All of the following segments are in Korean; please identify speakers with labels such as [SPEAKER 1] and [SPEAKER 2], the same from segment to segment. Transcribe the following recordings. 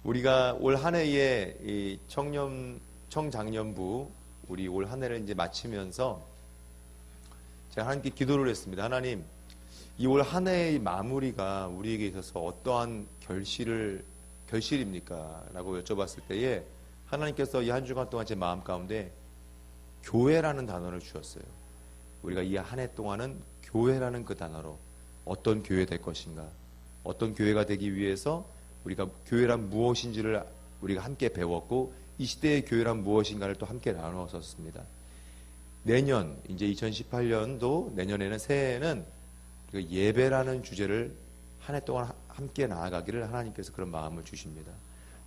[SPEAKER 1] 우리가 올 한 해의 이 청장년부 우리 올 한 해를 이제 마치면서 제가 하나님께 기도를 했습니다. 하나님, 이 올 한 해의 마무리가 우리에게 있어서 어떠한 결실입니까? 라고 여쭤봤을 때에 하나님께서 이 한 주간 동안 제 마음 가운데 교회라는 단어를 주셨어요. 우리가 이 한 해 동안은 교회라는 그 단어로 어떤 교회 될 것인가, 어떤 교회가 되기 위해서 우리가 교회란 무엇인지를 우리가 함께 배웠고, 이 시대의 교회란 무엇인가를 또 함께 나누었습니다. 내년 이제 2018년도 내년에는 새해에는 예배라는 주제를 한 해 동안 함께 나아가기를 하나님께서 그런 마음을 주십니다.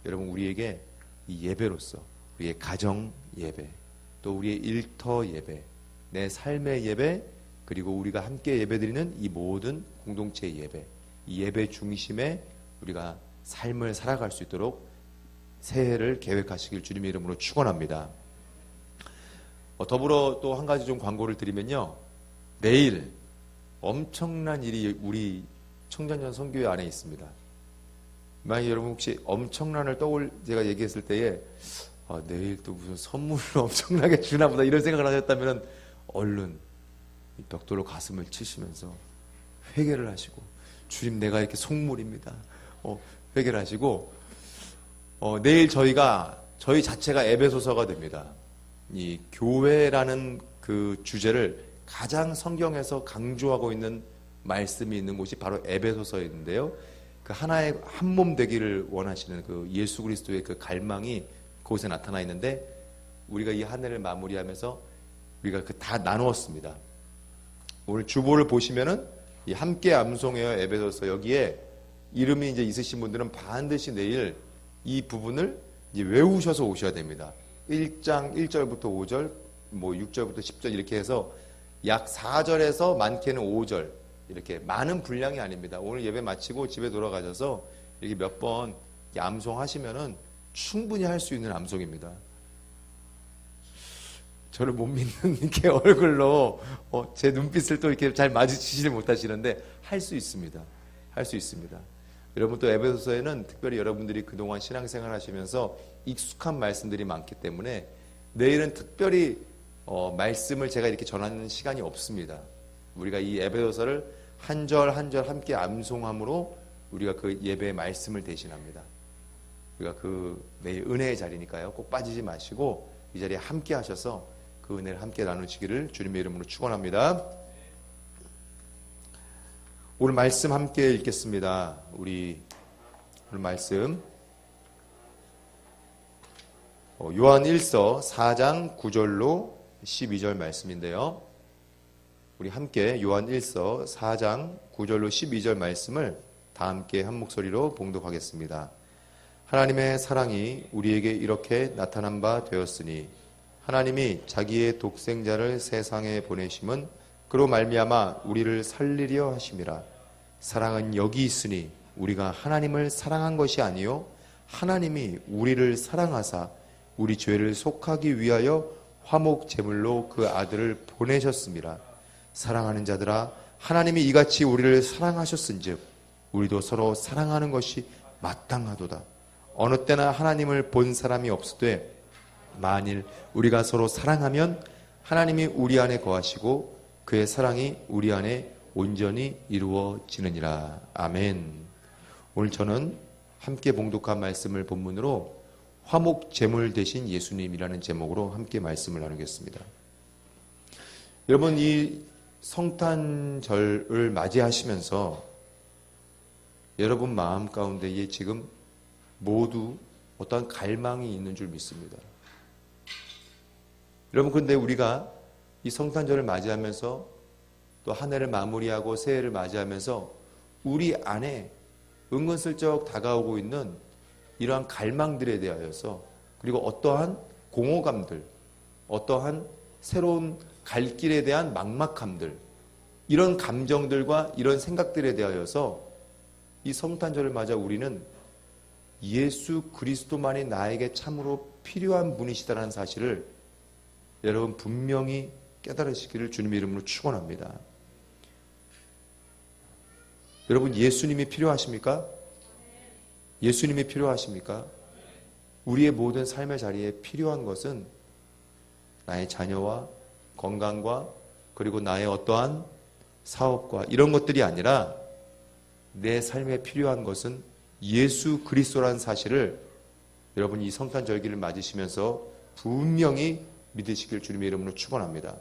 [SPEAKER 1] 여러분, 우리에게 이 예배로서 우리의 가정 예배, 또 우리의 일터 예배, 내 삶의 예배, 그리고 우리가 함께 예배드리는 이 모든 공동체 예배, 이 예배 중심에 우리가 삶을 살아갈 수 있도록 새해를 계획하시길 주님의 이름으로 축원합니다. 더불어 또 한 가지 좀 광고를 드리면요, 내일 엄청난 일이 우리 청년년 선교회 안에 있습니다. 만약 여러분 혹시 엄청난을 제가 얘기했을 때에 내일 또 무슨 선물을 엄청나게 주나 보다 이런 생각을 하셨다면 얼른 벽돌로 가슴을 치시면서 회개를 하시고, 주님 내가 이렇게 속물입니다. 회개를 하시고, 내일 저희 자체가 에베소서가 됩니다. 이 교회라는 그 주제를 가장 성경에서 강조하고 있는 말씀이 있는 곳이 바로 에베소서인데요. 그 하나의 한 몸 되기를 원하시는 그 예수 그리스도의 그 갈망이 그곳에 나타나 있는데, 우리가 이 한 해를 마무리하면서 우리가 다 나누었습니다. 오늘 주보를 보시면은 이 함께 암송해요 에베소서, 여기에 이름이 이제 있으신 분들은 반드시 내일 이 부분을 이제 외우셔서 오셔야 됩니다. 1장 1절부터 5절, 6절부터 10절 이렇게 해서 약 4절에서 많게는 5절, 이렇게 많은 분량이 아닙니다. 오늘 예배 마치고 집에 돌아가셔서 이렇게 몇 번 암송하시면은 충분히 할 수 있는 암송입니다. 저를 못 믿는 이렇게 얼굴로 제 눈빛을 또 이렇게 잘 마주치지를 못하시는데 할 수 있습니다. 할 수 있습니다. 여러분, 또 에베소서에는 특별히 여러분들이 그동안 신앙생활 하시면서 익숙한 말씀들이 많기 때문에 내일은 특별히 말씀을 제가 이렇게 전하는 시간이 없습니다. 우리가 이 에베소서를 한 절 한 절 함께 암송함으로 우리가 그 예배의 말씀을 대신합니다. 우리가 내일 은혜의 자리니까요, 꼭 빠지지 마시고 이 자리에 함께 하셔서 그 은혜를 함께 나누시기를 주님의 이름으로 축원합니다. 오늘 말씀 함께 읽겠습니다. 오늘 말씀 요한 1서 4장 9절로 12절 말씀인데요. 우리 함께 요한 1서 4장 9절로 12절 말씀을 다 함께 한 목소리로 봉독하겠습니다. 하나님의 사랑이 우리에게 이렇게 나타난 바 되었으니 하나님이 자기의 독생자를 세상에 보내심은 그로 말미암아 우리를 살리려 하심이라. 사랑은 여기 있으니 우리가 하나님을 사랑한 것이 아니요 하나님이 우리를 사랑하사 우리 죄를 속하기 위하여 화목 제물로 그 아들을 보내셨습니다. 사랑하는 자들아, 하나님이 이같이 우리를 사랑하셨은즉 우리도 서로 사랑하는 것이 마땅하도다. 어느 때나 하나님을 본 사람이 없으되 만일 우리가 서로 사랑하면 하나님이 우리 안에 거하시고 그의 사랑이 우리 안에 온전히 이루어지느니라. 아멘. 오늘 저는 함께 봉독한 말씀을 본문으로 화목 제물 대신 예수님이라는 제목으로 함께 말씀을 나누겠습니다. 여러분, 이 성탄절을 맞이하시면서 여러분 마음 가운데에 지금 모두 어떠한 갈망이 있는 줄 믿습니다. 여러분, 그런데 우리가 이 성탄절을 맞이하면서 또 한 해를 마무리하고 새해를 맞이하면서 우리 안에 은근슬쩍 다가오고 있는 이러한 갈망들에 대하여서, 그리고 어떠한 공허감들, 어떠한 새로운 갈 길에 대한 막막함들, 이런 감정들과 이런 생각들에 대하여서 이 성탄절을 맞아 우리는 예수 그리스도만이 나에게 참으로 필요한 분이시다는 사실을 여러분 분명히 깨달으시기를 주님의 이름으로 축원합니다. 여러분, 예수님이 필요하십니까? 예수님이 필요하십니까? 우리의 모든 삶의 자리에 필요한 것은 나의 자녀와 건강과 그리고 나의 어떠한 사업과 이런 것들이 아니라 내 삶에 필요한 것은 예수 그리스도라는 사실을 여러분 이 성탄절기를 맞으시면서 분명히 믿으시길 주님의 이름으로 축원합니다.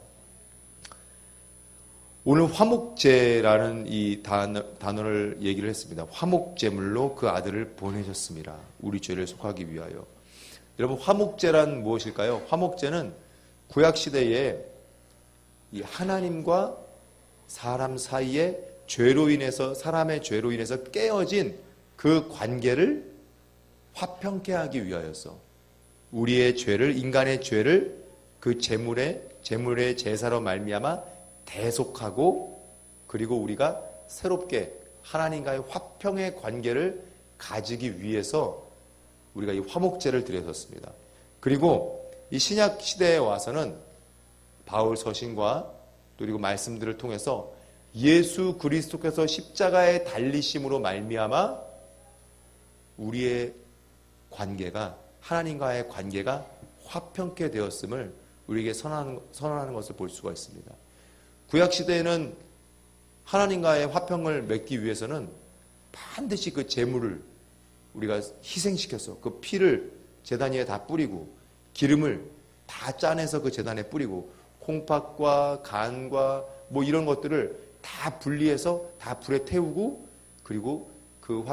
[SPEAKER 1] 오늘 화목제라는 이 단어를 얘기를 했습니다. 화목제물로 그 아들을 보내셨습니다. 우리 죄를 속하기 위하여. 여러분 화목제란 무엇일까요? 화목제는 구약시대에 이 하나님과 사람 사이에 죄로 인해서 사람의 죄로 인해서 깨어진 그 관계를 화평케 하기 위하여서 우리의 죄를 인간의 죄를 그 제물의 제사로 말미암아 대속하고 그리고 우리가 새롭게 하나님과의 화평의 관계를 가지기 위해서 우리가 이 화목제를 드렸었습니다. 그리고 이 신약 시대에 와서는 바울 서신과 그리고 말씀들을 통해서 예수 그리스도께서 십자가에 달리심으로 말미암아 우리의 관계가 하나님과의 관계가 화평케 되었음을 우리에게 선언하는 것을 볼 수가 있습니다. 구약 시대에는 하나님과의 화평을 맺기 위해서는 반드시 그 제물을 우리가 희생시켜서 그 피를 제단 위에 다 뿌리고 기름을 다 짜내서 그 제단에 뿌리고 콩팥과 간과 뭐 이런 것들을 다 분리해서 다 불에 태우고 그리고 그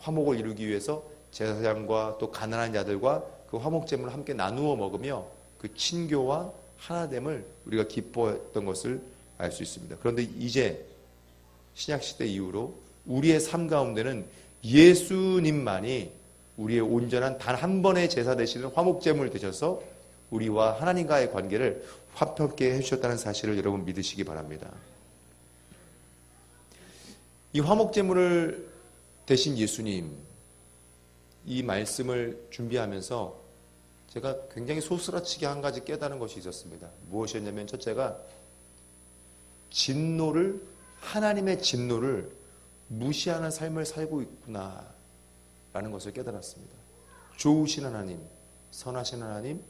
[SPEAKER 1] 화목을 이루기 위해서 제사장과 또 가난한 자들과 그 화목제물을 함께 나누어 먹으며 그 친교와 하나됨을 우리가 기뻐했던 것을 알 수 있습니다. 그런데 이제 신약시대 이후로 우리의 삶 가운데는 예수님만이 우리의 온전한 단 한 번의 제사 되시는 화목제물 되셔서 우리와 하나님과의 관계를 화평케 해주셨다는 사실을 여러분 믿으시기 바랍니다. 이 화목제물을 대신 예수님 이 말씀을 준비하면서 제가 굉장히 소스라치게 한 가지 깨달은 것이 있었습니다. 무엇이었냐면 첫째가 하나님의 진노를 무시하는 삶을 살고 있구나 라는 것을 깨달았습니다. 좋으신 하나님, 선하신 하나님,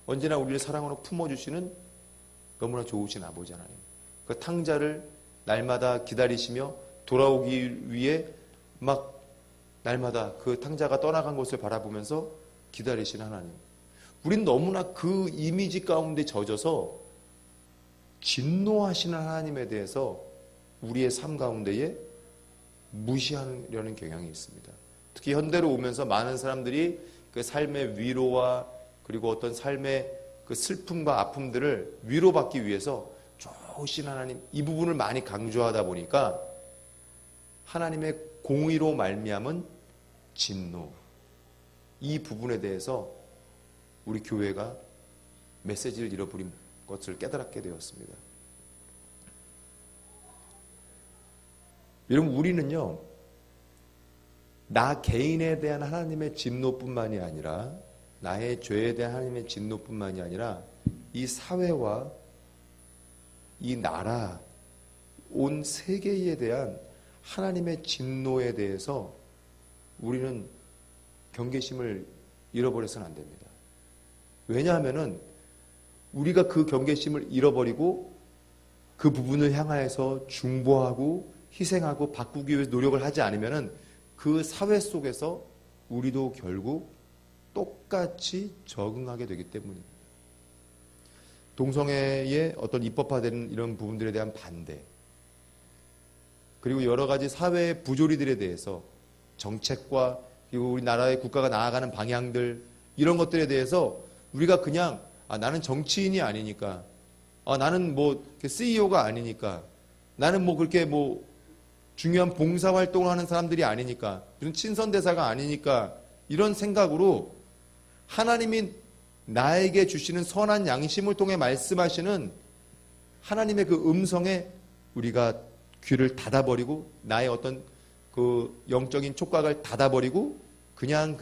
[SPEAKER 1] 언제나 우리를 사랑으로 품어주시는 너무나 좋으신 아버지 하나님, 그 탕자를 날마다 기다리시며 돌아오기 위해 막 날마다 그 탕자가 떠나간 것을 바라보면서 기다리시는 하나님, 우린 너무나 그 이미지 가운데 젖어서 진노하시는 하나님에 대해서 우리의 삶 가운데에 무시하려는 경향이 있습니다. 특히 현대로 오면서 많은 사람들이 그 삶의 위로와 그리고 어떤 삶의 그 슬픔과 아픔들을 위로받기 위해서 좋으신 하나님 이 부분을 많이 강조하다 보니까 하나님의 공의로 말미암은 진노 이 부분에 대해서 우리 교회가 메시지를 잃어버린 것을 깨달게 되었습니다. 여러분 우리는요 나 개인에 대한 하나님의 진노뿐만이 아니라 나의 죄에 대한 하나님의 진노뿐만이 아니라 이 사회와 이 나라 온 세계에 대한 하나님의 진노에 대해서 우리는 경계심을 잃어버려서는 안 됩니다. 왜냐하면은 우리가 그 경계심을 잃어버리고 그 부분을 향하여서 중보하고 희생하고 바꾸기 위해서 노력을 하지 않으면은 그 사회 속에서 우리도 결국 똑같이 적응하게 되기 때문입니다. 동성애의 어떤 입법화되는 이런 부분들에 대한 반대, 그리고 여러 가지 사회의 부조리들에 대해서 정책과 그리고 우리나라의 국가가 나아가는 방향들 이런 것들에 대해서 우리가 그냥 나는 정치인이 아니니까 나는 뭐 CEO가 아니니까 나는 뭐 그렇게 뭐 중요한 봉사활동을 하는 사람들이 아니니까 무슨 친선대사가 아니니까 이런 생각으로 하나님이 나에게 주시는 선한 양심을 통해 말씀하시는 하나님의 그 음성에 우리가 귀를 닫아버리고 나의 어떤 그 영적인 촉각을 닫아버리고 그냥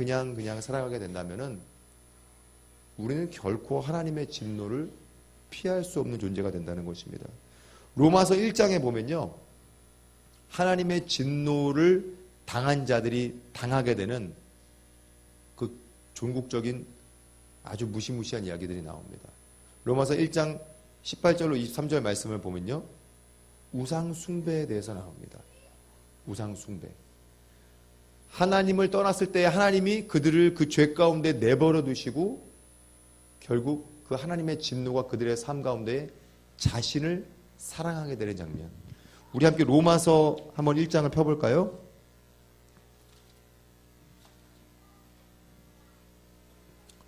[SPEAKER 1] 살아가게 된다면은 우리는 결코 하나님의 진노를 피할 수 없는 존재가 된다는 것입니다. 로마서 1장에 보면요 하나님의 진노를 당한 자들이 당하게 되는 그 종국적인 아주 무시무시한 이야기들이 나옵니다. 로마서 1장 18절로 23절 말씀을 보면요, 우상 숭배에 대해서 나옵니다. 우상 숭배. 하나님을 떠났을 때 하나님이 그들을 그 죄 가운데 내버려 두시고 결국 그 하나님의 진노가 그들의 삶 가운데 자신을 사랑하게 되는 장면. 우리 함께 로마서 한번 1장을 펴볼까요?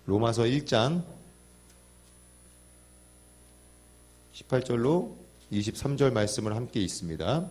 [SPEAKER 1] 로마서 1장 18절로 23절 말씀을 함께 있습니다.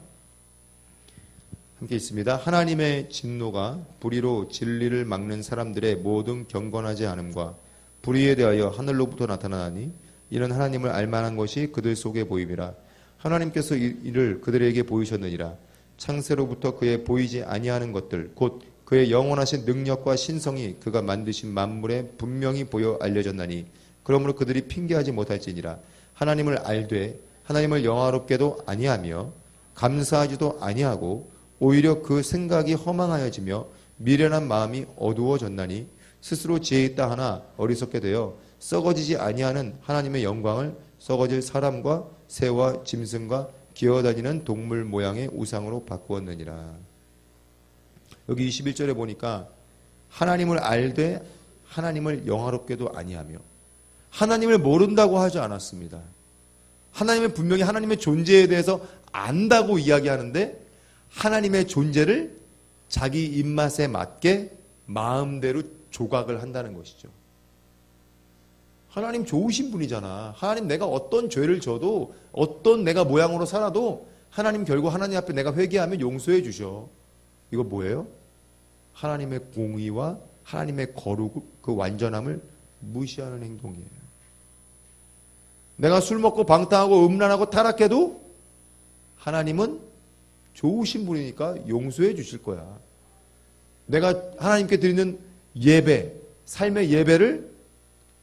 [SPEAKER 1] 함께 있습니다. 하나님의 진노가 불의로 진리를 막는 사람들의 모든 경건하지 않음과 불의에 대하여 하늘로부터 나타나니 이는 하나님을 알만한 것이 그들 속에 보임이라. 하나님께서 이를 그들에게 보이셨느니라. 창세로부터 그의 보이지 아니하는 것들 곧 그의 영원하신 능력과 신성이 그가 만드신 만물에 분명히 보여 알려졌나니 그러므로 그들이 핑계하지 못할지니라. 하나님을 알되 하나님을 영화롭게도 아니하며 감사하지도 아니하고 오히려 그 생각이 허망하여지며 미련한 마음이 어두워졌나니 스스로 지혜 있다 하나 어리석게 되어 썩어지지 아니하는 하나님의 영광을 썩어질 사람과 새와 짐승과 기어다니는 동물 모양의 우상으로 바꾸었느니라. 여기 21절에 보니까 하나님을 알되 하나님을 영화롭게도 아니하며, 하나님을 모른다고 하지 않았습니다. 하나님은 분명히 하나님의 존재에 대해서 안다고 이야기하는데 하나님의 존재를 자기 입맛에 맞게 마음대로 조각을 한다는 것이죠. 하나님 좋으신 분이잖아. 하나님 내가 어떤 죄를 져도 어떤 내가 모양으로 살아도 하나님 결국 하나님 앞에 내가 회개하면 용서해 주셔. 이거 뭐예요? 하나님의 공의와 하나님의 거룩, 그 완전함을 무시하는 행동이에요. 내가 술 먹고 방탕하고 음란하고 타락해도 하나님은 좋으신 분이니까 용서해 주실 거야. 내가 하나님께 드리는 예배, 삶의 예배를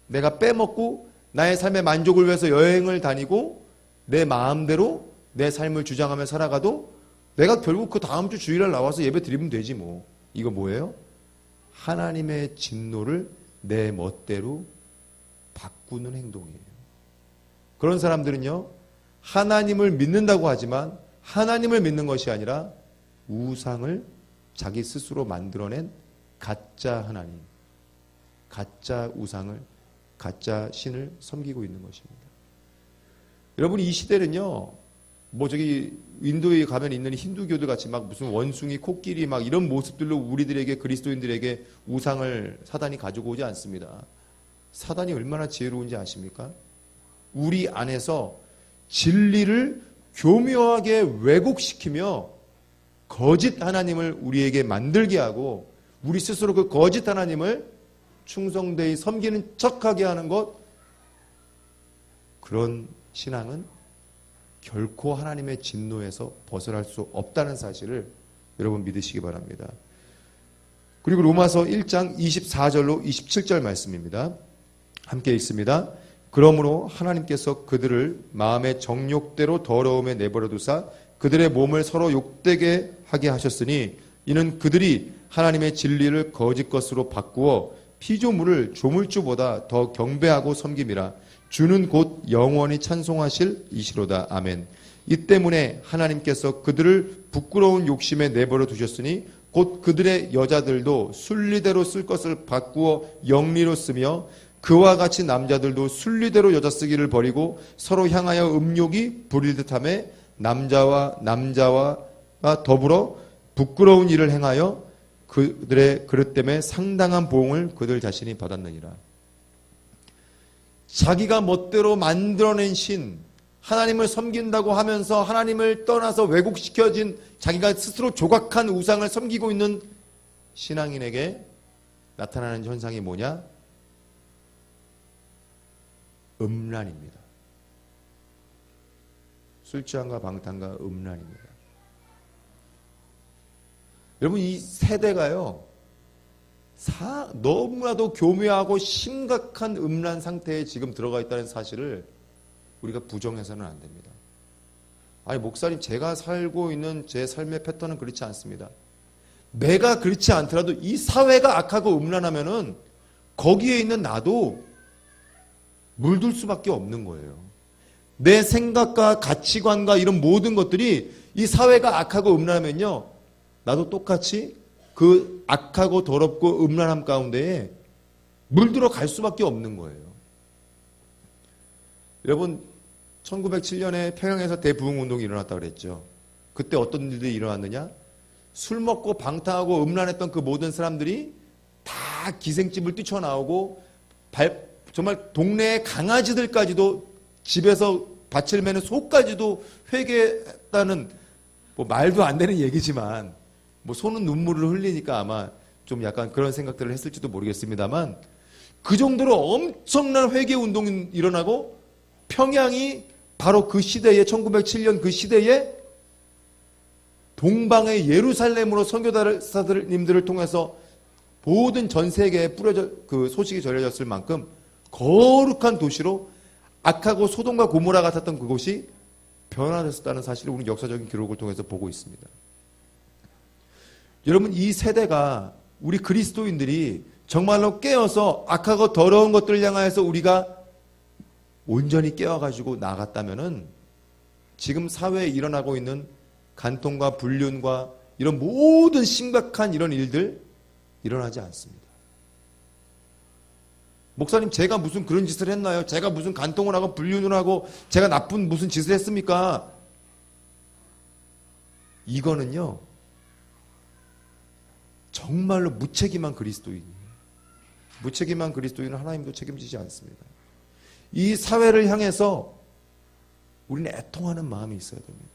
[SPEAKER 1] 내가 빼먹고 나의 삶의 만족을 위해서 여행을 다니고 내 마음대로 내 삶을 주장하며 살아가도 내가 결국 그 다음 주 주일날 나와서 예배 드리면 되지 뭐. 이거 뭐예요? 하나님의 진노를 내 멋대로 바꾸는 행동이에요. 그런 사람들은요, 하나님을 믿는다고 하지만 하나님을 믿는 것이 아니라 우상을 자기 스스로 만들어낸 가짜 하나님, 가짜 우상을, 가짜 신을 섬기고 있는 것입니다. 여러분, 이 시대는요, 뭐 저기 인도에 가면 있는 힌두교들 같이 막 무슨 원숭이, 코끼리 막 이런 모습들로 우리들에게, 그리스도인들에게 우상을 사단이 가지고 오지 않습니다. 사단이 얼마나 지혜로운지 아십니까? 우리 안에서 진리를 교묘하게 왜곡시키며 거짓 하나님을 우리에게 만들게 하고 우리 스스로 그 거짓 하나님을 충성되이 섬기는 척하게 하는 것, 그런 신앙은 결코 하나님의 진노에서 벗어날 수 없다는 사실을 여러분 믿으시기 바랍니다. 그리고 로마서 1장 24절로 27절 말씀입니다. 함께 읽습니다. 그러므로 하나님께서 그들을 마음의 정욕대로 더러움에 내버려 두사 그들의 몸을 서로 욕되게 하게 하셨으니 이는 그들이 하나님의 진리를 거짓 것으로 바꾸어 피조물을 조물주보다 더 경배하고 섬김이라. 주는 곧 영원히 찬송하실 이시로다. 아멘. 이 때문에 하나님께서 그들을 부끄러운 욕심에 내버려 두셨으니 곧 그들의 여자들도 순리대로 쓸 것을 바꾸어 영리로 쓰며 그와 같이 남자들도 순리대로 여자 쓰기를 버리고 서로 향하여 음욕이 부릴 듯하며 남자와 더불어 부끄러운 일을 행하여 그들의 그릇 때문에 상당한 보응을 그들 자신이 받았느니라. 자기가 멋대로 만들어낸 신, 하나님을 섬긴다고 하면서 하나님을 떠나서 왜곡시켜진 자기가 스스로 조각한 우상을 섬기고 있는 신앙인에게 나타나는 현상이 뭐냐? 음란입니다. 술취함과 방탕과 음란입니다. 여러분, 이 세대가요, 너무나도 교묘하고 심각한 음란 상태에 지금 들어가 있다는 사실을 우리가 부정해서는 안 됩니다. 아니, 목사님, 제가 살고 있는 제 삶의 패턴은 그렇지 않습니다. 내가 그렇지 않더라도 이 사회가 악하고 음란하면은 거기에 있는 나도 물들 수밖에 없는 거예요. 내 생각과 가치관과 이런 모든 것들이 이 사회가 악하고 음란하면요, 나도 똑같이 그 악하고 더럽고 음란함 가운데에 물들어 갈 수밖에 없는 거예요. 여러분, 1907년에 평양에서 대부흥운동이 일어났다고 그랬죠. 그때 어떤 일들이 일어났느냐? 술 먹고 방탕하고 음란했던 그 모든 사람들이 다 기생집을 뛰쳐나오고 정말 동네의 강아지들까지도 집에서 밭을 매는 소까지도 회개했다는, 뭐 말도 안 되는 얘기지만 뭐 소는 눈물을 흘리니까 아마 좀 약간 그런 생각들을 했을지도 모르겠습니다만, 그 정도로 엄청난 회개 운동이 일어나고 평양이 바로 그 시대에 1907년 그 시대에 동방의 예루살렘으로 선교사님들을 통해서 모든 전 세계에 그 소식이 전해졌을 만큼 거룩한 도시로 악하고 소돔과 고모라 같았던 그곳이 변화됐었다는 사실을 우리 역사적인 기록을 통해서 보고 있습니다. 여러분, 이 세대가 우리 그리스도인들이 정말로 깨어서 악하고 더러운 것들을 향하여서 우리가 온전히 깨어가지고 나갔다면은 지금 사회에 일어나고 있는 간통과 불륜과 이런 모든 심각한 이런 일들 일어나지 않습니다. 목사님, 제가 무슨 그런 짓을 했나요? 제가 무슨 간통을 하고 불륜을 하고 제가 나쁜 무슨 짓을 했습니까? 이거는요, 정말로 무책임한 그리스도인이에요. 무책임한 그리스도인은 하나님도 책임지지 않습니다. 이 사회를 향해서 우리는 애통하는 마음이 있어야 됩니다.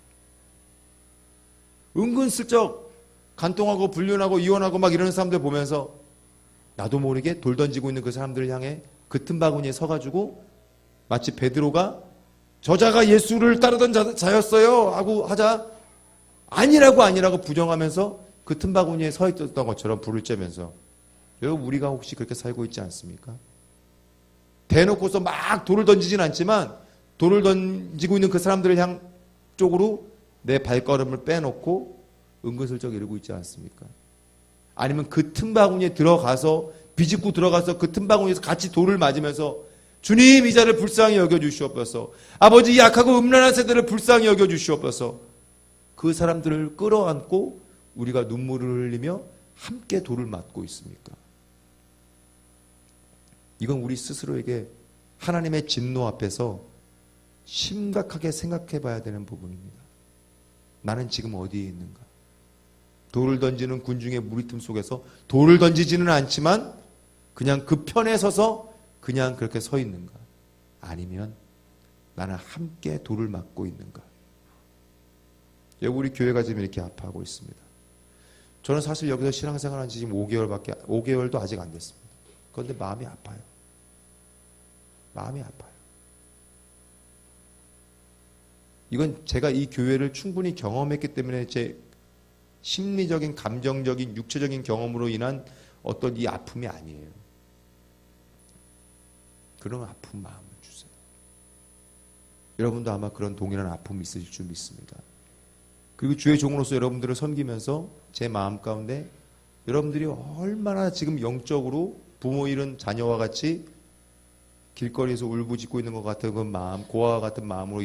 [SPEAKER 1] 은근슬쩍 간통하고 불륜하고 이혼하고 막 이러는 사람들 보면서 나도 모르게 돌 던지고 있는 그 사람들을 향해 그 틈바구니에 서가지고 마치 베드로가 저자가 예수를 따르던 자였어요 하고 하자 아니라고 부정하면서 그 틈바구니에 서 있었던 것처럼 불을 쬐면서, 여러분, 우리가 혹시 그렇게 살고 있지 않습니까? 대놓고서 막 돌을 던지진 않지만 돌을 던지고 있는 그 사람들을 쪽으로 내 발걸음을 빼놓고 은근슬쩍 이러고 있지 않습니까? 아니면 그 틈바구니에 들어가서 비집고 들어가서 그 틈바구니에서 같이 돌을 맞으면서 주님, 이 자를 불쌍히 여겨주시옵소서, 아버지, 이 악하고 음란한 세대를 불쌍히 여겨주시옵소서, 그 사람들을 끌어안고 우리가 눈물을 흘리며 함께 돌을 맞고 있습니까? 이건 우리 스스로에게 하나님의 진노 앞에서 심각하게 생각해 봐야 되는 부분입니다. 나는 지금 어디에 있는가? 돌을 던지는 군중의 무리틈 속에서 돌을 던지지는 않지만 그냥 그 편에 서서 그냥 그렇게 서 있는가? 아니면 나는 함께 돌을 맞고 있는가? 여기 우리 교회가 지금 이렇게 아파하고 있습니다. 저는 사실 여기서 신앙생활 한 지 지금 5개월도 아직 안 됐습니다. 그런데 마음이 아파요. 마음이 아파요. 이건 제가 이 교회를 충분히 경험했기 때문에 제 심리적인, 감정적인, 육체적인 경험으로 인한 어떤 이 아픔이 아니에요. 그런 아픈 마음을 주세요. 여러분도 아마 그런 동일한 아픔이 있으실 줄 믿습니다. 그리고 주의 종으로서 여러분들을 섬기면서 제 마음 가운데 여러분들이 얼마나 지금 영적으로 부모 잃은 자녀와 같이 길거리에서 울부짖고 있는 것 같은 그 마음, 고아와 같은 마음으로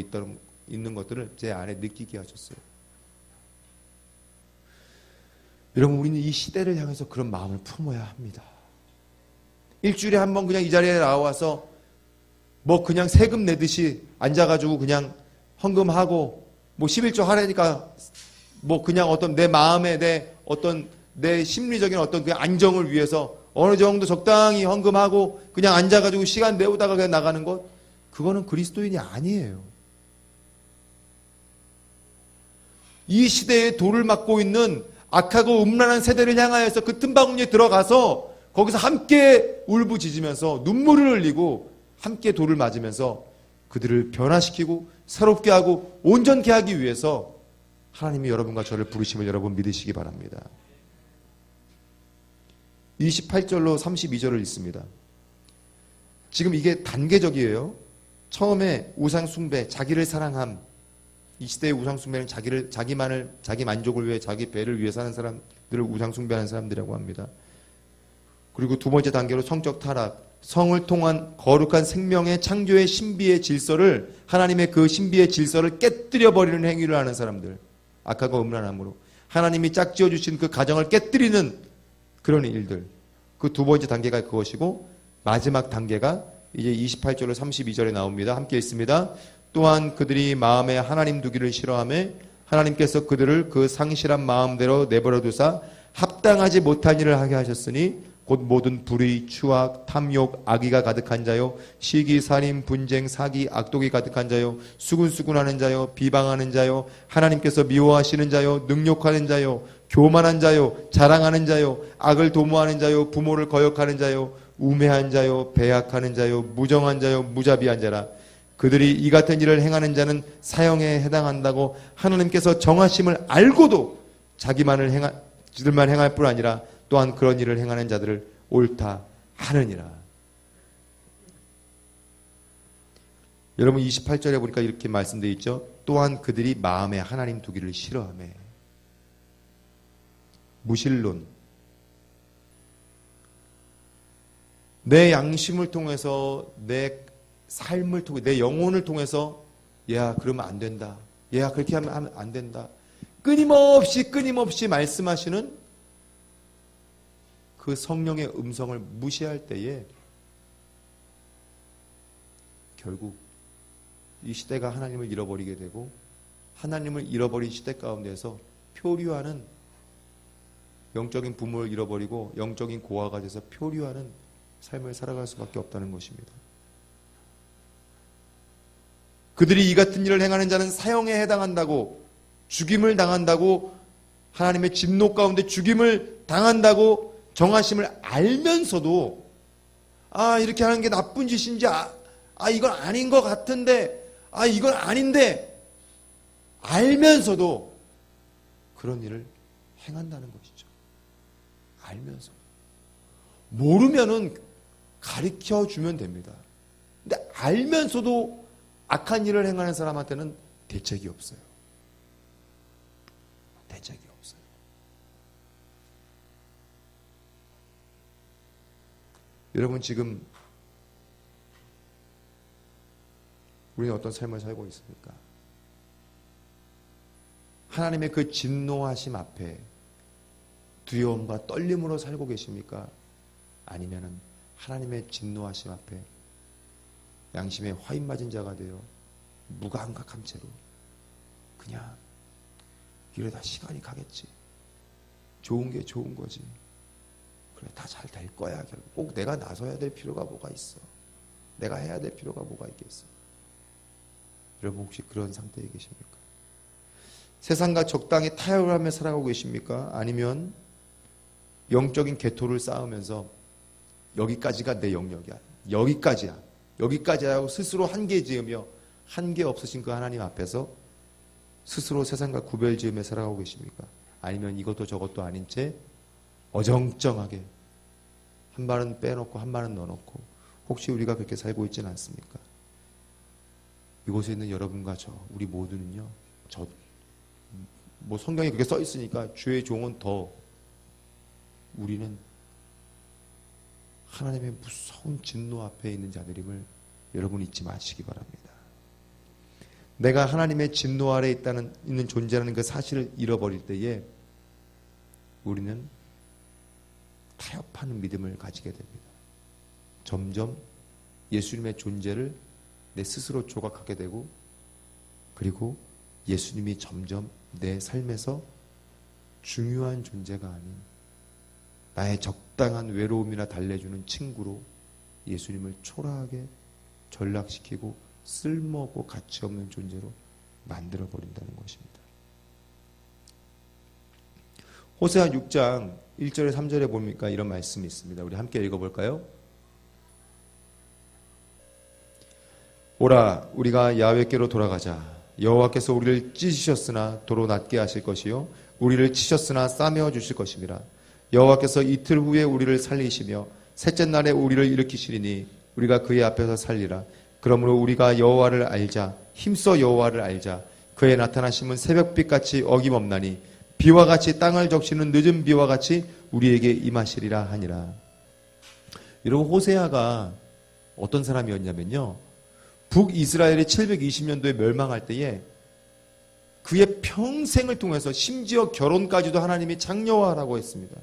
[SPEAKER 1] 있는 것들을 제 안에 느끼게 하셨어요. 여러분, 우리는 이 시대를 향해서 그런 마음을 품어야 합니다. 일주일에 한 번 그냥 이 자리에 나와서 뭐 그냥 세금 내듯이 앉아가지고 그냥 헌금하고 뭐 11조 하라니까 뭐 그냥 어떤 내 마음에 내 심리적인 어떤 그 안정을 위해서 어느 정도 적당히 헌금하고 그냥 앉아가지고 시간 내우다가 그냥 나가는 것, 그거는 그리스도인이 아니에요. 이 시대에 돌을 맞고 있는 악하고 음란한 세대를 향하여서 그 틈바구니에 들어가서 거기서 함께 울부짖으면서 눈물을 흘리고 함께 돌을 맞으면서 그들을 변화시키고 새롭게 하고 온전케 하기 위해서 하나님이 여러분과 저를 부르심을 여러분 믿으시기 바랍니다. 28절로 32절을 읽습니다. 지금 이게 단계적이에요. 처음에 우상 숭배, 자기를 사랑함. 이 시대의 우상 숭배는 자기 만족을 위해, 자기 배를 위해 사는 사람, 늘 우상 숭배하는 사람들이라고 합니다. 그리고 두 번째 단계로 성적 타락, 성을 통한 거룩한 생명의 창조의 신비의 질서를, 하나님의 그 신비의 질서를 깨뜨려 버리는 행위를 하는 사람들, 악하고 음란함으로 하나님이 짝지어 주신 그 가정을 깨뜨리는 그런 일들, 그 두 번째 단계가 그것이고, 마지막 단계가 이제 28절로 32절에 나옵니다. 함께 읽습니다. 또한 그들이 마음에 하나님 두기를 싫어하며 하나님께서 그들을 그 상실한 마음대로 내버려 두사 합당하지 못한 일을 하게 하셨으니 곧 모든 불의, 추악, 탐욕, 악의가 가득한 자요, 시기, 살인, 분쟁, 사기, 악독이 가득한 자요, 수군수군하는 자요, 비방하는 자요, 하나님께서 미워하시는 자요, 능욕하는 자요, 교만한 자요, 자랑하는 자요, 악을 도모하는 자요, 부모를 거역하는 자요, 우매한 자요, 배약하는 자요, 무정한 자요, 무자비한 자라. 그들이 이 같은 일을 행하는 자는 사형에 해당한다고 하나님께서 정하심을 알고도 지들만 행할 뿐 아니라 또한 그런 일을 행하는 자들을 옳다 하느니라. 여러분 28절에 보니까 이렇게 말씀되어 있죠. 또한 그들이 마음에 하나님 두기를 싫어하며. 무신론. 내 양심을 통해서, 내 삶을 통해, 내 영혼을 통해서 야 그러면 안 된다, 야 그렇게 하면 안 된다, 끊임없이 말씀하시는 그 성령의 음성을 무시할 때에 결국 이 시대가 하나님을 잃어버리게 되고, 하나님을 잃어버린 시대 가운데서 표류하는, 영적인 부모를 잃어버리고 영적인 고아가 돼서 표류하는 삶을 살아갈 수밖에 없다는 것입니다. 그들이 이 같은 일을 행하는 자는 사형에 해당한다고, 죽임을 당한다고, 하나님의 진노 가운데 죽임을 당한다고 정하심을 알면서도 이렇게 하는 게 나쁜 짓인지, 이건 아닌 것 같은데, 이건 아닌데 알면서도 그런 일을 행한다는 것이죠. 알면서. 모르면은 가르쳐 주면 됩니다. 근데 알면서도 악한 일을 행하는 사람한테는 대책이 없어요. 대책이 없어요. 여러분 지금 우리는 어떤 삶을 살고 있습니까? 하나님의 그 진노하심 앞에 두려움과 떨림으로 살고 계십니까? 아니면은 하나님의 진노하심 앞에 양심에 화인 맞은 자가 되어 무감각한 채로 그냥 이러다 시간이 가겠지, 좋은 게 좋은 거지, 그래 다 잘 될 거야, 결국 꼭 내가 나서야 될 필요가 뭐가 있어, 내가 해야 될 필요가 뭐가 있겠어. 여러분 혹시 그런 상태에 계십니까? 세상과 적당히 타협을 하며 살아가고 계십니까? 아니면 영적인 개토를 쌓으면서 여기까지가 내 영역이야, 여기까지야 하고 스스로 한계 지으며 한계 없으신 그 하나님 앞에서 스스로 세상과 구별 지으며 살아가고 계십니까? 아니면 이것도 저것도 아닌 채 어정쩡하게 한 발은 빼놓고 한 발은 넣어놓고, 혹시 우리가 그렇게 살고 있지는 않습니까? 이곳에 있는 여러분과 우리 모두는요, 성경에 그렇게 써 있으니까 주의 종은 더, 우리는 하나님의 무서운 진노 앞에 있는 자들임을 여러분 잊지 마시기 바랍니다. 내가 하나님의 진노 아래에 있는 존재라는 그 사실을 잃어버릴 때에 우리는 타협하는 믿음을 가지게 됩니다. 점점 예수님의 존재를 내 스스로 조각하게 되고, 그리고 예수님이 점점 내 삶에서 중요한 존재가 아닌 나의 적당한 외로움이나 달래주는 친구로 예수님을 초라하게 전락시키고 쓸모없고 가치없는 존재로 만들어버린다는 것입니다. 호세아 6장 1절에 3절에 보니까 이런 말씀이 있습니다. 우리 함께 읽어볼까요? 오라, 우리가 야훼께로 돌아가자. 여호와께서 우리를 찢으셨으나 도로 낫게 하실 것이요, 우리를 치셨으나 싸매어 주실 것입니다. 여호와께서 이틀 후에 우리를 살리시며 셋째 날에 우리를 일으키시리니 우리가 그의 앞에서 살리라. 그러므로 우리가 여호와를 알자. 힘써 여호와를 알자. 그의 나타나심은 새벽빛같이 어김없나니 비와 같이 땅을 적시는 늦은 비와 같이 우리에게 임하시리라 하니라. 여러분, 호세아가 어떤 사람이었냐면요, 북이스라엘이 720년도에 멸망할 때에 그의 평생을 통해서 심지어 결혼까지도 하나님이 장려하라고 했습니다.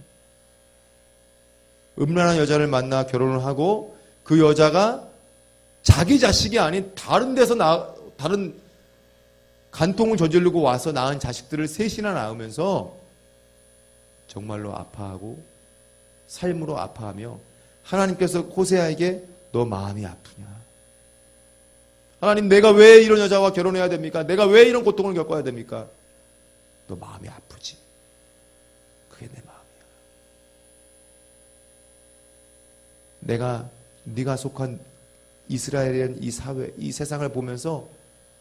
[SPEAKER 1] 음란한 여자를 만나 결혼을 하고 그 여자가 자기 자식이 아닌 다른 데서 다른 간통을 저지르고 와서 낳은 자식들을 셋이나 낳으면서 정말로 아파하고 삶으로 아파하며 하나님께서 호세아에게 너 마음이 아프냐? 하나님, 내가 왜 이런 여자와 결혼해야 됩니까? 내가 왜 이런 고통을 겪어야 됩니까? 너 마음이 아프지? 그게 내 마음이야. 네가 속한 이스라엘이라는 이 사회, 이 세상을 보면서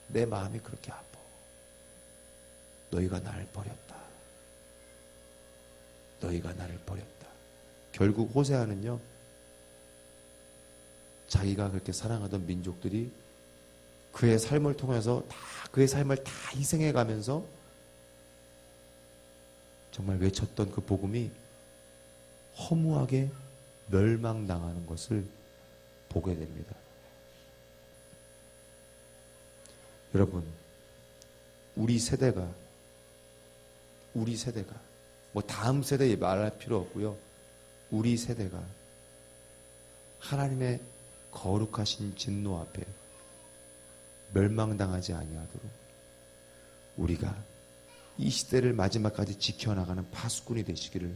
[SPEAKER 1] 내 마음이 그렇게 아파. 너희가 나를 버렸다. 너희가 나를 버렸다. 결국 호세아는요, 자기가 그렇게 사랑하던 민족들이 그의 삶을 통해서 그의 삶을 다 희생해 가면서 정말 외쳤던 그 복음이 허무하게 멸망당하는 것을 보게 됩니다. 여러분, 우리 세대가 뭐 다음 세대에 말할 필요 없고요. 우리 세대가 하나님의 거룩하신 진노 앞에 멸망당하지 아니하도록 우리가 이 시대를 마지막까지 지켜나가는 파수꾼이 되시기를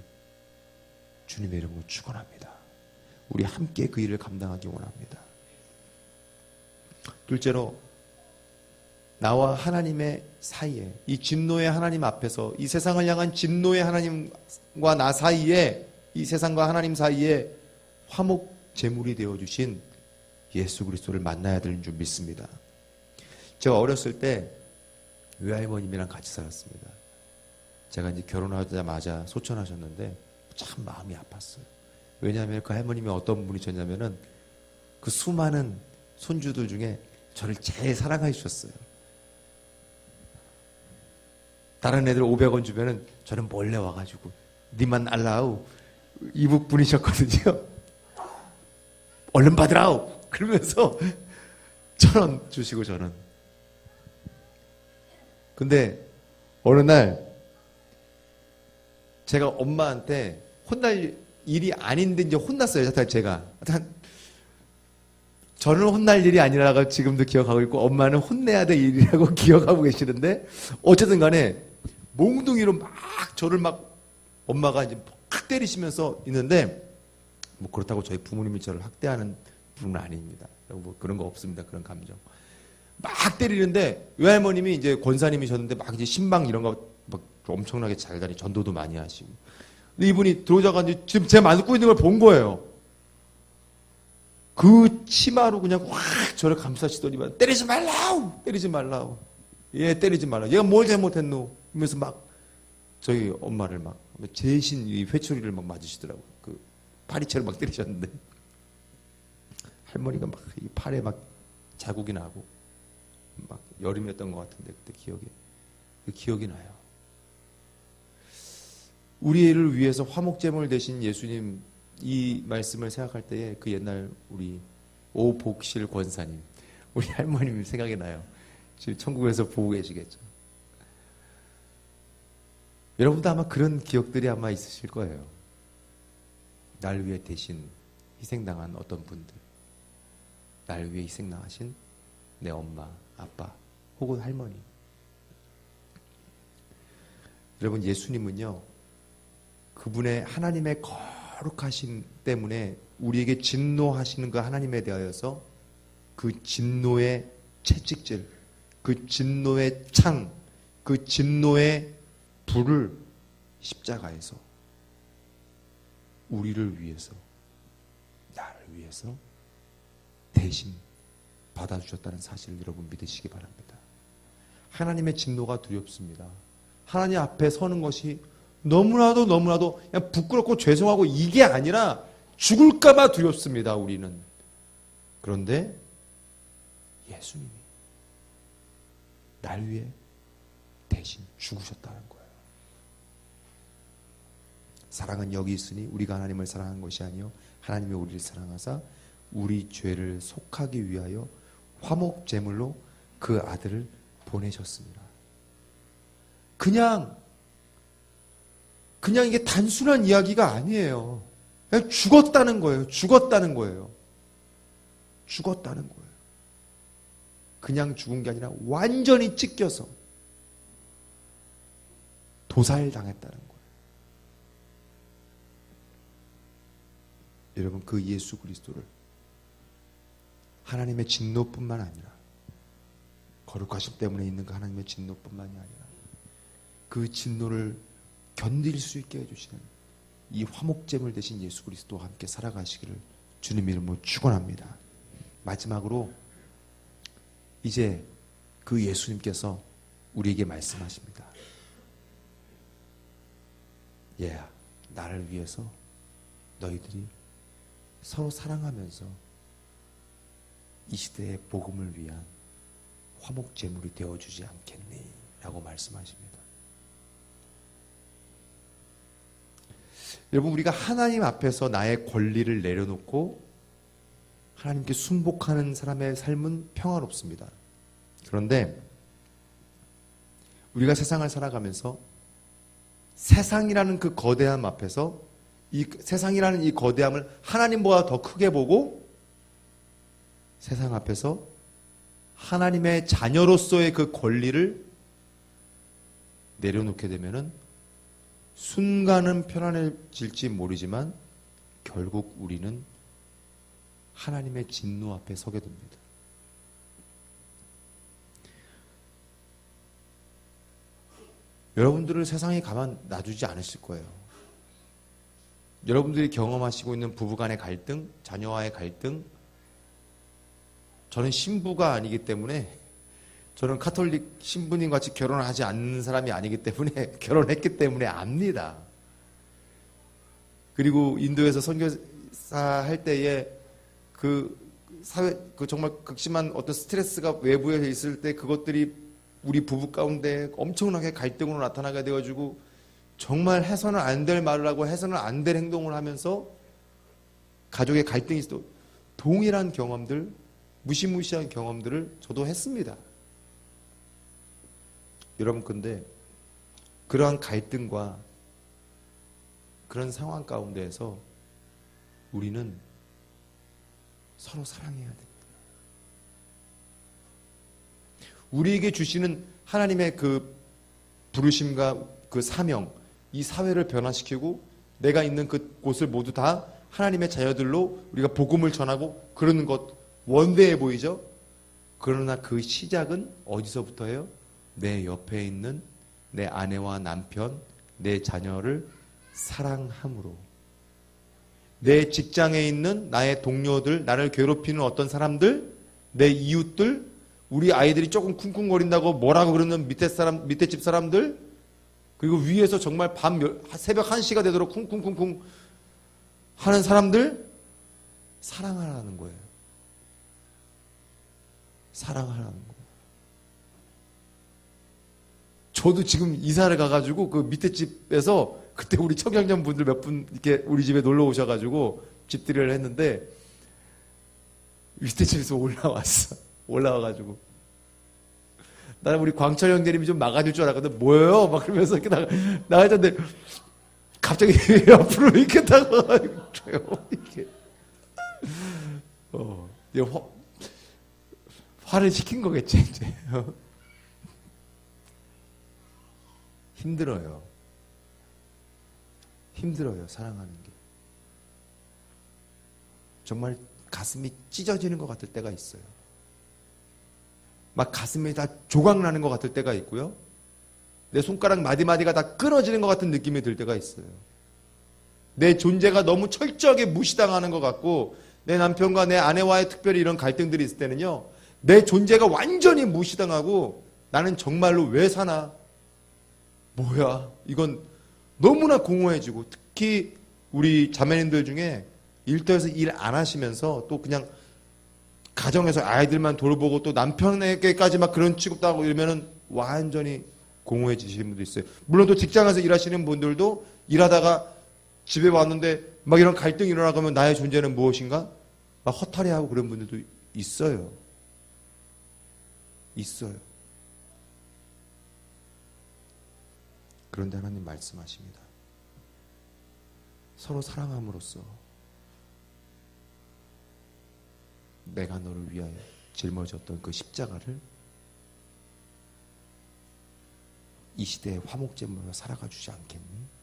[SPEAKER 1] 주님의 이름으로 축원합니다. 우리 함께 그 일을 감당하기 원합니다. 둘째로, 나와 하나님의 사이에, 이 진노의 하나님 앞에서, 이 세상을 향한 진노의 하나님과 나 사이에, 이 세상과 하나님 사이에 화목 제물이 되어주신 예수 그리스도를 만나야 되는 줄 믿습니다. 제가 어렸을 때 외할머님이랑 같이 살았습니다. 제가 이제 결혼하자마자 소천하셨는데 참 마음이 아팠어요. 왜냐하면 그 할머님이 어떤 분이셨냐면은 그 수많은 손주들 중에 저를 제일 사랑해 주셨어요. 다른 애들 500원 주면은 저는 몰래 와가지고 니만 알라우, 이북 분이셨거든요. 얼른 받으라우 그러면서 1,000원 주시고 저는. 근데 어느 날 제가 엄마한테 혼날 일이 아닌데 이제 혼났어요. 제가 저는 혼날 일이 아니라고 지금도 기억하고 있고 엄마는 혼내야 될 일이라고 기억하고 계시는데, 어쨌든 간에 몽둥이로 막 저를 막 엄마가 이제 팍 때리시면서 있는데, 뭐 그렇다고 저희 부모님이 저를 학대하는 분은 아닙니다. 뭐 그런 거 없습니다. 그런 감정. 막 때리는데 외할머님이 이제 권사님이셨는데 막 이제 신방 이런 거 막 엄청나게 잘 다니, 전도도 많이 하시고. 근데 이분이 들어오자가 이제 지금 제가 맞고 있는 걸 본 거예요. 그 치마로 그냥 확 저를 감싸시더니만 때리지 말라우! 때리지 말라우! 얘 때리지 말라. 얘가 뭘 잘못했노? 이러면서 막 저희 엄마를 막 제신 이 회초리를 막 맞으시더라고요. 그 파리채를 막 때리셨는데 할머니가 막 이 팔에 막 자국이 나고 막 여름이었던 것 같은데 그때 기억이 나요. 우리를 위해서 화목제물 되신 예수님, 이 말씀을 생각할 때에 그 옛날 우리 오복실 권사님, 우리 할머님이 생각이 나요. 지금 천국에서 보고 계시겠죠. 여러분도 아마 그런 기억들이 아마 있으실 거예요. 날 위해 대신 희생당한 어떤 분들, 날 위해 희생당하신 내 엄마, 아빠, 혹은 할머니. 여러분, 예수님은요, 그분의 하나님의 거룩하심 때문에 우리에게 진노하시는 그 하나님에 대하여서 그 진노의 채찍질, 그 진노의 창, 그 진노의 불을 십자가에서 우리를 위해서, 나를 위해서 대신 받아주셨다는 사실을 여러분 믿으시기 바랍니다. 하나님의 진노가 두렵습니다. 하나님 앞에 서는 것이 너무나도 그냥 부끄럽고 죄송하고 이게 아니라 죽을까봐 두렵습니다. 우리는. 그런데 예수님이 날 위해 대신 죽으셨다는 거예요. 사랑은 여기 있으니 우리가 하나님을 사랑한 것이 아니요 하나님이 우리를 사랑하사 우리 죄를 속하기 위하여 화목 제물로 그 아들을 보내셨습니다. 그냥 이게 단순한 이야기가 아니에요. 그냥 죽었다는 거예요. 죽었다는 거예요. 죽었다는 거예요. 그냥 죽은 게 아니라 완전히 찢겨서 도살당했다는 거예요. 여러분, 그 예수 그리스도를 하나님의 진노뿐만 아니라 거룩하심 때문에 있는 그 하나님의 진노뿐만이 아니라 그 진노를 견딜 수 있게 해주시는 이 화목제물 대신 예수 그리스도와 함께 살아가시기를 주님 이름으로 축원합니다. 마지막으로 이제 그 예수님께서 우리에게 말씀하십니다. 얘야, 나를 위해서 너희들이 서로 사랑하면서 이 시대의 복음을 위한 화목제물이 되어주지 않겠니? 라고 말씀하십니다. 여러분, 우리가 하나님 앞에서 나의 권리를 내려놓고 하나님께 순복하는 사람의 삶은 평화롭습니다. 그런데 우리가 세상을 살아가면서 세상이라는 그 거대함 앞에서 이 세상이라는 이 거대함을 하나님보다 더 크게 보고 세상 앞에서 하나님의 자녀로서의 그 권리를 내려놓게 되면은 순간은 편안해질지 모르지만 결국 우리는 하나님의 진노 앞에 서게 됩니다. 여러분들을 세상에 가만 놔두지 않으실 거예요. 여러분들이 경험하시고 있는 부부간의 갈등, 자녀와의 갈등, 저는 신부가 아니기 때문에, 저는 카톨릭 신부님 같이 결혼을 하지 않는 사람이 아니기 때문에, 결혼했기 때문에 압니다. 그리고 인도에서 선교사 할 때에 그 사회, 그 정말 극심한 어떤 스트레스가 외부에 있을 때 그것들이 우리 부부 가운데 엄청나게 갈등으로 나타나게 되어지고 정말 해서는 안 될 말을 하고 해서는 안 될 행동을 하면서 가족의 갈등이 있어도 동일한 경험들, 무시무시한 경험들을 저도 했습니다. 여러분, 근데 그러한 갈등과 그런 상황 가운데에서 우리는 서로 사랑해야 됩니다. 우리에게 주시는 하나님의 그 부르심과 그 사명, 이 사회를 변화시키고 내가 있는 그 곳을 모두 다 하나님의 자녀들로 우리가 복음을 전하고 그러는 것 원대해 보이죠? 그러나 그 시작은 어디서부터예요? 내 옆에 있는 내 아내와 남편, 내 자녀를 사랑함으로. 내 직장에 있는 나의 동료들, 나를 괴롭히는 어떤 사람들, 내 이웃들, 우리 아이들이 조금 쿵쿵거린다고 뭐라고 그러는 밑에 집 사람들, 그리고 위에서 정말 새벽 1시가 되도록 쿵쿵쿵쿵 하는 사람들, 사랑하라는 거예요. 사랑하라는 거예요. 저도 지금 이사를 가가지고 그 밑에 집에서 그때 우리 청년년 분들 몇 분 이렇게 우리 집에 놀러 오셔가지고 집들이를 했는데 밑에 집에서 올라와가지고 나는 우리 광철 형제님이 좀 막아줄 줄 알았거든. 뭐예요? 막 그러면서 이렇게 나가는데 갑자기 옆으로 이렇게 다가가지고 조용히 이렇게 화를 시킨 거겠지 이제. 힘들어요. 사랑하는 게. 정말 가슴이 찢어지는 것 같을 때가 있어요. 막 가슴이 다 조각나는 것 같을 때가 있고요. 내 손가락 마디마디가 다 끊어지는 것 같은 느낌이 들 때가 있어요. 내 존재가 너무 철저하게 무시당하는 것 같고, 내 남편과 내 아내와의 특별히 이런 갈등들이 있을 때는요, 내 존재가 완전히 무시당하고 나는 정말로 왜 사나? 뭐야? 이건 너무나 공허해지고, 특히 우리 자매님들 중에 일터에서 일 안 하시면서 또 그냥 가정에서 아이들만 돌보고 또 남편에게까지 막 그런 취급도 하고 이러면은 완전히 공허해지시는 분도 있어요. 물론 또 직장에서 일하시는 분들도 일하다가 집에 왔는데 막 이런 갈등이 일어나가면 나의 존재는 무엇인가? 막 허탈해하고 그런 분들도 있어요. 있어요. 그런데 하나님 말씀하십니다. 서로 사랑함으로써 내가 너를 위하여 짊어졌던 그 십자가를 이 시대의 화목제물로 살아가 주지 않겠니?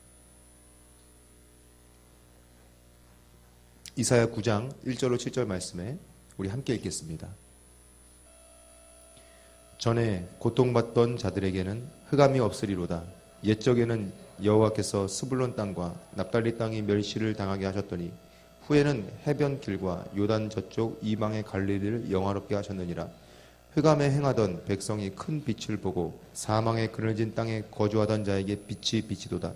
[SPEAKER 1] 이사야 9장 1절로 7절 말씀에 우리 함께 읽겠습니다. 전에 고통받던 자들에게는 흑암이 없으리로다. 옛적에는 여호와께서 스불론 땅과 납달리 땅이 멸시를 당하게 하셨더니 후에는 해변 길과 요단 저쪽 이방의 갈릴리를 영화롭게 하셨느니라. 흑암에 행하던 백성이 큰 빛을 보고 사망의 그늘진 땅에 거주하던 자에게 빛이 비치도다.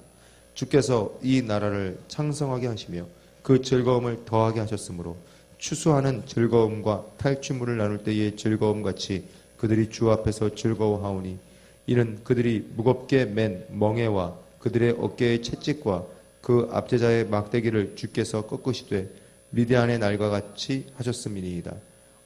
[SPEAKER 1] 주께서 이 나라를 창성하게 하시며 그 즐거움을 더하게 하셨으므로 추수하는 즐거움과 탈취물을 나눌 때의 즐거움같이 그들이 주 앞에서 즐거워하오니 이는 그들이 무겁게 맨 멍에와 그들의 어깨의 채찍과 그 압제자의 막대기를 주께서 꺾으시되 미디안의 날과 같이 하셨음이니이다.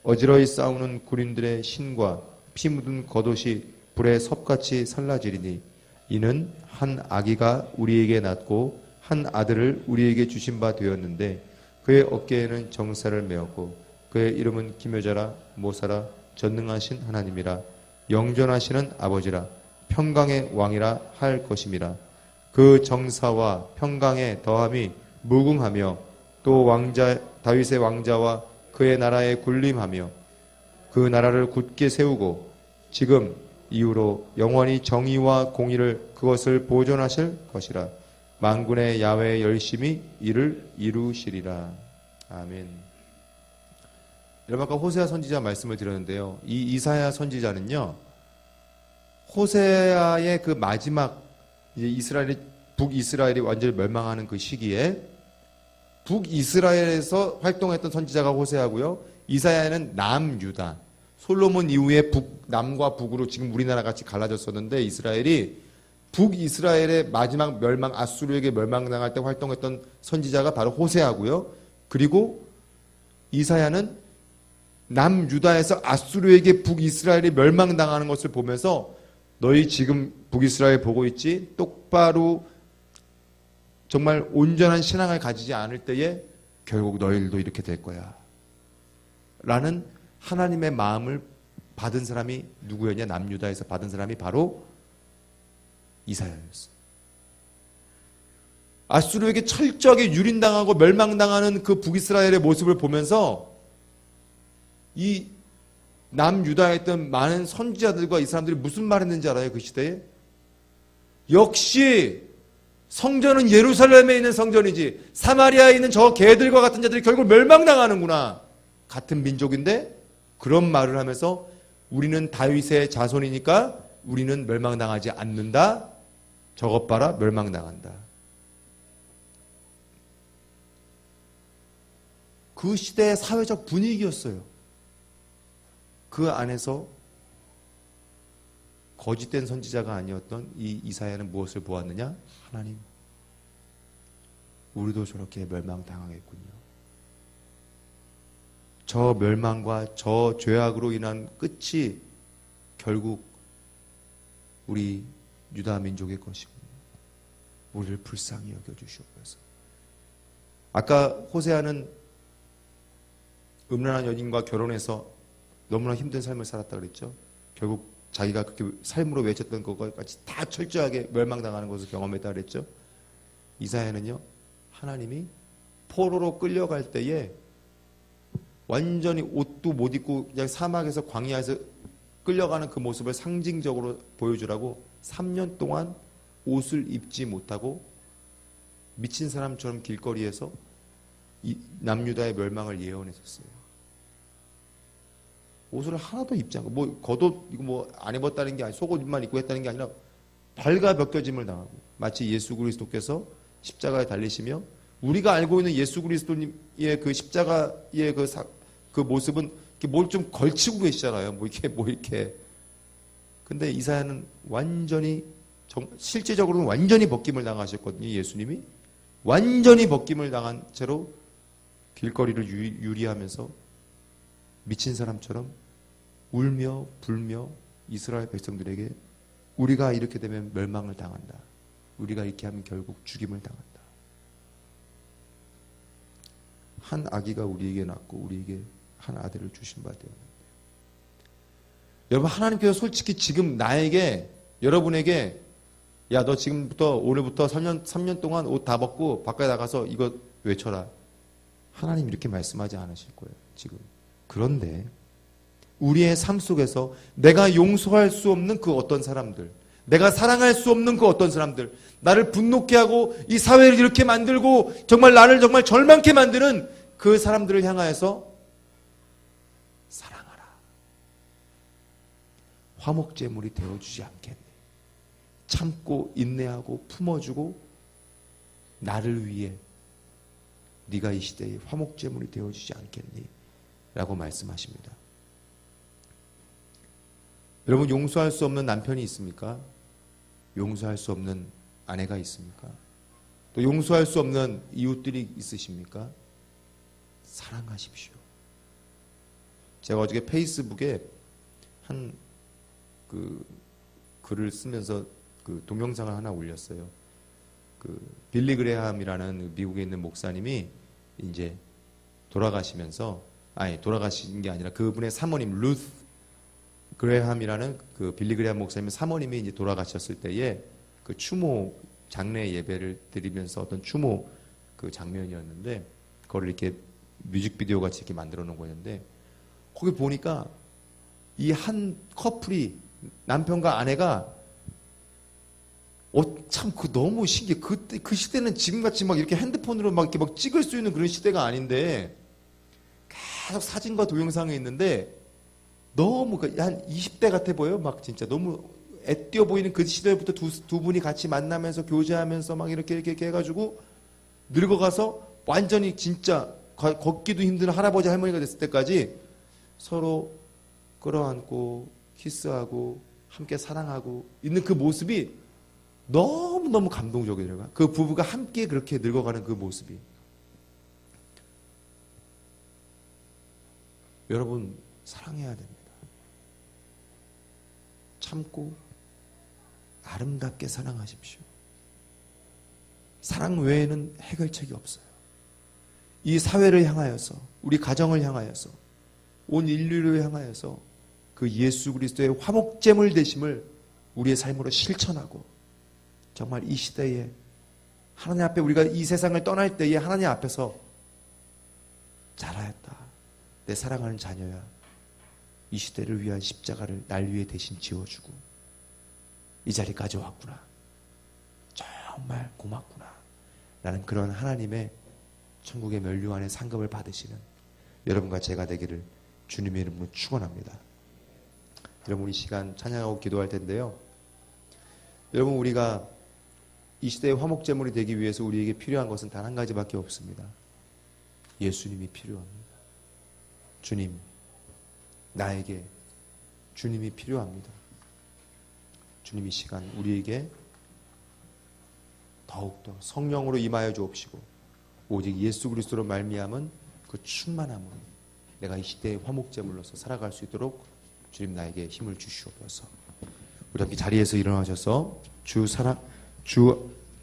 [SPEAKER 1] 어지러이 싸우는 군인들의 신과 피 묻은 겉옷이 불에 섭같이 살라지리니 이는 한 아기가 우리에게 낳고 한 아들을 우리에게 주신 바 되었는데 그의 어깨에는 정사를 메었고 그의 이름은 기묘자라 모사라 전능하신 하나님이라 영존하시는 아버지라 평강의 왕이라 할 것임이라. 그 정사와 평강의 더함이 무궁하며 또 왕자 다윗의 왕자와 그의 나라에 군림하며 그 나라를 굳게 세우고 지금 이후로 영원히 정의와 공의를 그것을 보존하실 것이라. 만군의 야훼의 열심히 이를 이루시리라. 아멘. 여러분 아까 호세아 선지자 말씀을 드렸는데요. 이 이사야 선지자는요. 호세아의 그 마지막 이제 북이스라엘이 완전히 멸망하는 그 시기에 북이스라엘에서 활동했던 선지자가 호세아고요. 이사야는 남유다. 솔로몬 이후에 남과 북으로 지금 우리나라 같이 갈라졌었는데 이스라엘이 북이스라엘의 마지막 멸망 아수르에게 멸망당할 때 활동했던 선지자가 바로 호세아고요. 그리고 이사야는 남유다에서 아수르에게 북이스라엘이 멸망당하는 것을 보면서 너희 지금 북이스라엘 보고 있지? 똑바로 정말 온전한 신앙을 가지지 않을 때에 결국 너희들도 이렇게 될 거야. 라는 하나님의 마음을 받은 사람이 누구였냐? 남유다에서 받은 사람이 바로 이사야였어. 아수르에게 철저하게 유린당하고 멸망당하는 그 북이스라엘의 모습을 보면서 이 남유다에 있던 많은 선지자들과 이 사람들이 무슨 말 했는지 알아요? 그 시대에? 역시 성전은 예루살렘에 있는 성전이지 사마리아에 있는 저 개들과 같은 자들이 결국 멸망당하는구나. 같은 민족인데 그런 말을 하면서 우리는 다윗의 자손이니까 우리는 멸망당하지 않는다. 저것 봐라 멸망당한다. 그 시대의 사회적 분위기였어요. 그 안에서 거짓된 선지자가 아니었던 이 이사야는 무엇을 보았느냐? 하나님, 우리도 저렇게 멸망당하겠군요. 저 멸망과 저 죄악으로 인한 끝이 결국 우리 유다 민족의 것이군요. 우리를 불쌍히 여겨주시옵소서. 아까 호세아는 음란한 여인과 결혼해서 너무나 힘든 삶을 살았다 그랬죠. 결국 자기가 그렇게 삶으로 외쳤던 것까지 다 철저하게 멸망당하는 것을 경험했다 그랬죠. 이사야는요, 하나님이 포로로 끌려갈 때에 완전히 옷도 못 입고 그냥 사막에서 광야에서 끌려가는 그 모습을 상징적으로 보여주라고 3년 동안 옷을 입지 못하고 미친 사람처럼 길거리에서 이 남유다의 멸망을 예언했었어요. 옷을 하나도 입지 않고 뭐 겉옷 이거 뭐 안 입었다는 게 아니라 속옷만 입고 했다는 게 아니라 발가벗겨짐을 당하고 마치 예수 그리스도께서 십자가에 달리시며 우리가 알고 있는 예수 그리스도님의 그 십자가의 그 모습은 뭘 좀 걸치고 계시잖아요. 뭐 이렇게. 근데 이사야는 완전히 실제적으로는 완전히 벗김을 당하셨거든요. 예수님이 완전히 벗김을 당한 채로 길거리를 유리하면서 미친 사람처럼 울며 불며 이스라엘 백성들에게 우리가 이렇게 되면 멸망을 당한다. 우리가 이렇게 하면 결국 죽임을 당한다. 한 아기가 우리에게 낳고 우리에게 한 아들을 주신 바 되었는데, 여러분, 하나님께서 솔직히 지금 나에게, 여러분에게, 야, 너 지금부터 오늘부터 3년 동안 옷 다 벗고 바깥에 나가서 이거 외쳐라, 하나님 이렇게 말씀하지 않으실 거예요 지금. 그런데 우리의 삶 속에서 내가 용서할 수 없는 그 어떤 사람들, 내가 사랑할 수 없는 그 어떤 사람들, 나를 분노케 하고 이 사회를 이렇게 만들고 정말 나를 정말 절망케 만드는 그 사람들을 향하여서 사랑하라. 화목제물이 되어주지 않겠니? 참고 인내하고 품어주고 나를 위해 네가 이 시대에 화목제물이 되어주지 않겠니? 라고 말씀하십니다. 여러분, 용서할 수 없는 남편이 있습니까? 용서할 수 없는 아내가 있습니까? 또 용서할 수 없는 이웃들이 있으십니까? 사랑하십시오. 제가 어저께 페이스북에 한 글을 쓰면서 동영상을 하나 올렸어요. 빌리 그레함이라는 미국에 있는 목사님이 이제 돌아가시면서, 돌아가신 게 아니라 그분의 사모님 루스 그레함이라는 빌리 그레함 목사님의 사모님이 이제 돌아가셨을 때에 추모 장례 예배를 드리면서 어떤 추모 장면이었는데, 그걸 이렇게 뮤직비디오 같이 이렇게 만들어 놓은 거였는데, 거기 보니까 이 한 커플이, 남편과 아내가 참 너무 신기해. 그 시대는 지금같이 막 이렇게 핸드폰으로 막 이렇게 막 찍을 수 있는 그런 시대가 아닌데, 계속 사진과 동영상이 있는데 너무 한 20대 같아 보여요. 막 진짜 너무 애띄어 보이는 그 시대부터 두 분이 같이 만나면서 교제하면서 막 이렇게 해가지고 늙어가서 완전히 진짜 걷기도 힘든 할아버지 할머니가 됐을 때까지 서로 끌어안고 키스하고 함께 사랑하고 있는 그 모습이 너무너무 감동적이더라고요. 그 부부가 함께 그렇게 늙어가는 그 모습이. 여러분, 사랑해야 됩니다. 참고 아름답게 사랑하십시오. 사랑 외에는 해결책이 없어요. 이 사회를 향하여서, 우리 가정을 향하여서, 온 인류를 향하여서 그 예수 그리스도의 화목제물 되심을 우리의 삶으로 실천하고, 정말 이 시대에 하나님 앞에, 우리가 이 세상을 떠날 때에 하나님 앞에서 잘하였다, 내 사랑하는 자녀야, 이 시대를 위한 십자가를 날 위해 대신 지워주고 이 자리까지 왔구나, 정말 고맙구나 라는 그런 하나님의 천국의 면류관의 상급을 받으시는 여러분과 제가 되기를 주님의 이름으로 축원합니다. 여러분, 이 시간 찬양하고 기도할 텐데요, 여러분, 우리가 이 시대의 화목제물이 되기 위해서 우리에게 필요한 것은 단 한 가지밖에 없습니다. 예수님이 필요합니다. 주님, 나에게 주님이 필요합니다. 주님, 이 시간 우리에게 더욱더 성령으로 임하여 주옵시고, 오직 예수 그리스도로 말미암은 그 충만함으로 내가 이 시대의 화목제물로서 살아갈 수 있도록 주님 나에게 힘을 주시옵소서. 우리 함께 자리에서 일어나셔서 주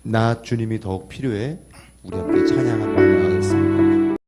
[SPEAKER 1] 나 주님이 더욱 필요해, 우리 함께 찬양 한번 하겠습니다.